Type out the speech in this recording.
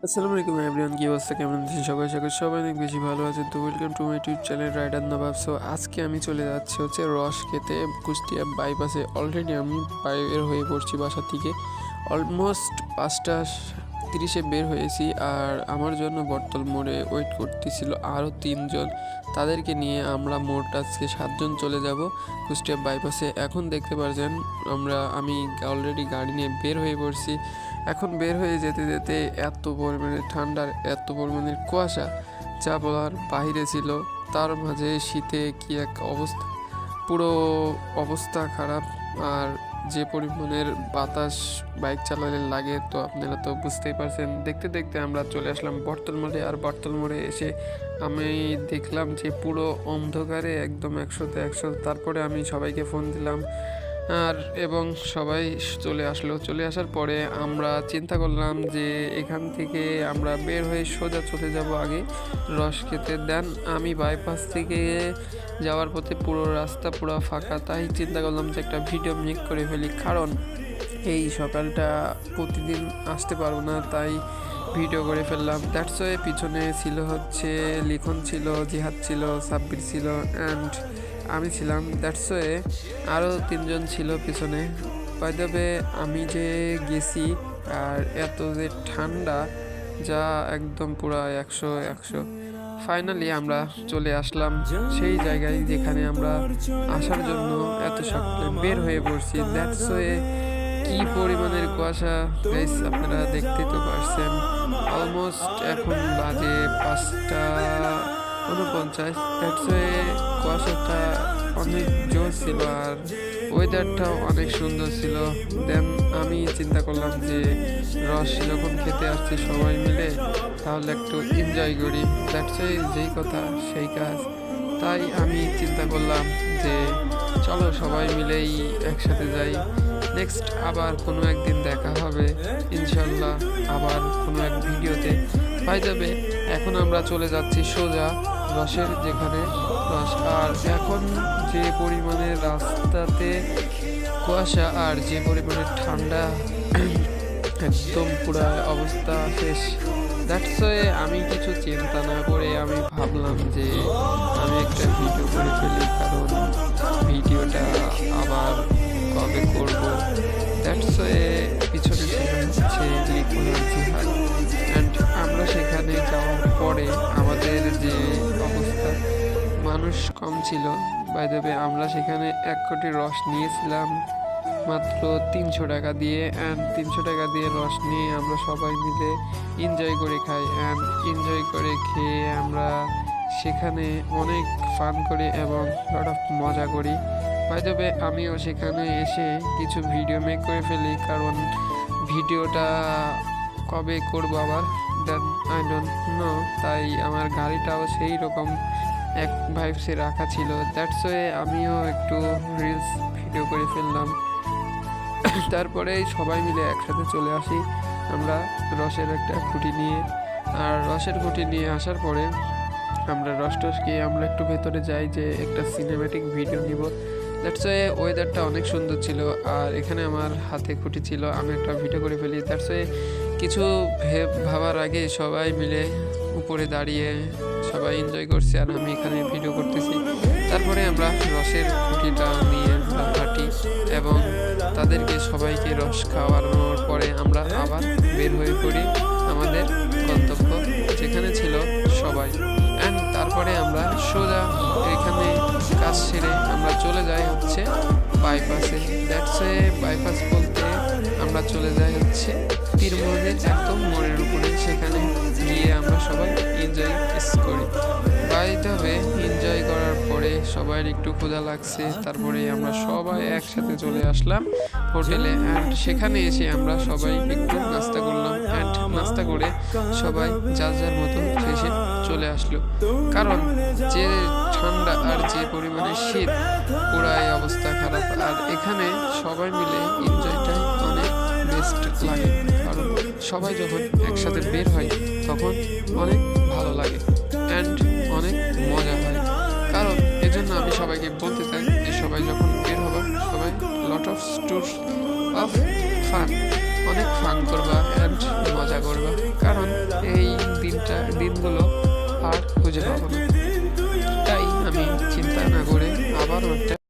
আসসালামু আলাইকুম এভরিওয়ান, কি অবস্থা, কেমন আছেন সবাই? আশা করি সবাই অনেক বেশি ভালো আছেন। তো welcome to my YouTube channel Rider Nawab. So আজকে আমি চলে যাচ্ছি রস খেতে কুষ্টিয়া বাইপাসে। অলরেডি আমি বের হয়ে পড়ছি বাসা থেকে। অলমোস্ট 5টা 30-এ বের হয়েছি। আর আমার জন্য বটতল মোড়ে ওয়েট করতেছিল আরও 3জন। তাদেরকে নিয়ে আমরা মোট আজকে 7জন চলে যাব কুষ্টিয়া বাইপাসে। এখন দেখতে পাচ্ছেন আমি অলরেডি গাড়ি নিয়ে বের হয়ে পড়ছি। এখন বের হয়ে যেতে যেতে এত পরিমাণে ঠান্ডার, এত পরিমাণের কুয়াশা, যা বলার বাইরে ছিল। তার মাঝে শীতে কি এক অবস্থা, পুরো অবস্থা খারাপ। আর যে পরিমাণের বাতাস বাইক চালালে লাগে, তো আপনারা তো বুঝতেই পারছেন। দেখতে দেখতে আমরা চলে আসলাম বটতল মোড়ে। আর বটতল মোড়ে এসে আমি দেখলাম যে পুরো অন্ধকারে একদম 100-তে 100। তারপরে আমি সবাইকে ফোন দিলাম এবং সবাই চলে আসার পরে আমরা চিন্তা করলাম যে এখান থেকে আমরা বের হয়ে সোজা চলে যাব আগে রস খেতে। দেন আমি বাইপাস থেকে যাওয়ার পথে পুরো রাস্তা পুরো ফাঁকা, তাই চিন্তা করলাম যে একটা ভিডিও মেক করে ফেলি, কারণ এই সকালটা প্রতিদিন আসতে পারবো না, তাই ভিডিও করে ফেললাম। দ্যাটস ওয়ে পিছনে ছিল লিখন ছিল, জিহাদ ছিল, সাব্বির ছিল অ্যান্ড আমি ছিলাম। দ্যাটস ওয়ে আরও 3জন ছিল পিছনে। বাই দ্য ওয়ে আমি যে গেছি আর এত যে ঠান্ডা, যা একদম পুরো 100-100। ফাইনালি আমরা চলে আসলাম সেই জায়গায় যেখানে আমরা আসার জন্য এত সকালে বের হয়ে পড়ছি। দ্যাটস ওয়ে কি পরিমাণের কুয়াশা গাইস, আপনারা দেখতে তো পারছেন। অলমোস্ট এখন বাজে 5টা 49। দ্যাটস ওয়ে কুয়াশাটা অনেক জোর ছিল আর ওয়েদারটাও অনেক সুন্দর ছিল। দেন আমি চিন্তা করলাম যে রস যখন খেতে আসছি সবাই মিলে, তাহলে একটু এনজয় করি। দ্যাটস ওয়ে যেই কথা সেই কাজ। তাই আমি চিন্তা করলাম যে চলো সবাই মিলেই একসাথে যাই। নেক্সট আবার কোনো একদিন দেখা হবে ইনশাল্লাহ, আবার কোনো এক ভিডিওতে পাই যাবে। এখন আমরা চলে যাচ্ছি সোজা রসের যেখানে রস। আর এখন যে পরিমাণে রাস্তাতে কুয়াশা আর যে পরিমাণে ঠান্ডা, একদম পুরো অবস্থা শেষ। দ্যাটস ওয়ে আমি কিছু চিন্তা না করে আমি ভাবলাম যে আমি একটা ভিডিও করে ফেলি, কারণ ভিডিওটা আবার কবে করব। দ্যাটস ওয়ে পিছনে ছিল লিখন আর জিহাদ। অ্যান্ড আমরা সেখানে যাওয়ার পরে আমাদের যে অবস্থা, মানুষ কম ছিল। বাই দ্য ওয়ে আমরা সেখানে 1 কোটি রস নিয়েছিলাম মাত্র 300 টাকা দিয়ে। অ্যান্ড 300 টাকা দিয়ে রস নিয়ে আমরা সবাই মিলে এনজয় করে খাই। অ্যান্ড এনজয় করে খেয়ে আমরা সেখানে অনেক ফান করি এবং লট অফ মজা করি। বাই দ্য ওয়ে আমিও সেখানে এসে কিছু ভিডিও মেক করে ফেলি, কারণ ভিডিওটা কবে করব আবার দেন আই ডোন্ট নো। তাই আমার গাড়িটাও সেই রকম এক ভাইবসে রাখা ছিল। দ্যাটস ওয়ে আমিও একটু রিলস ভিডিও করে ফেললাম। তারপরে সবাই মিলে একসাথে চলে আসি আমরা রসের একটা খুঁটি নিয়ে। আর রসের খুঁটি নিয়ে আসার পরে আমরা রস খেয়ে আমরা একটু ভেতরে যাই যে একটা সিনেম্যাটিক ভিডিও নিব। দ্যাটস ওয়ে ওয়েদারটা অনেক সুন্দর ছিল আর এখানে আমার হাতে খুঁটি ছিল, আমি একটা ভিডিও করে ফেলি। দ্যাটস ওয়ে কিছু ভাবার আগে সবাই মিলে উপরে দাঁড়িয়ে সবাই এনজয় করছে আর আমি এখানে ভিডিও করতেছি। তারপরে আমরা রসের খুঁটিটা নিয়ে হাঁটি এবং তাদেরকে সবাইকে রস খাওয়ানোর পরে আমরা আবার বের হয়ে পড়ি আমাদের গন্তব্য, যেখানে ছিল সবাই। অ্যান্ড তারপরে আমরা সোজা এখানে কাজ সেরে আমরা চলে যাই বাইপাসে। দ্যাটস এ বাইপাস বলতে আমরা চলে যাই পীরমোহনের একদম মোড়ের উপরে। সেখানে গিয়ে আমরা সবাই এনজয় করি। বাই দ্য ওয়ে এনজয় করার পরে সবাই একটু ক্ষুধা লাগছে, তারপরে আমরা সবাই একসাথে চলে আসলাম হোটেলে। অ্যান্ড সেখানে এসে আমরা সবাই একটু নাস্তা করলাম। অ্যান্ড নাস্তা করে সবাই যার যার মতো শেষে চলে আসলো, কারণ যে ঠান্ডা আর যে পরিমাণে শীত, পুরাই অবস্থা খারাপ। আর এখানে সবাই মিলে এনজয়টাই অনেক বেস্ট লাগে, কারণ সবাই যখন একসাথে বের হয় তখন অনেক ভালো লাগে অ্যান্ড অনেক মজা হয়। কারণ এজন্য আমি সবাইকে বলতে চাই যে সবাই যখন বের হবে সবাই lot of tour of fun, অনেক ফান করবা অ্যান্ড মজা করবা, কারণ দিনগুলো আর খুঁজে পাবো না। তাই আমি চিন্তা না করে আবারও একটা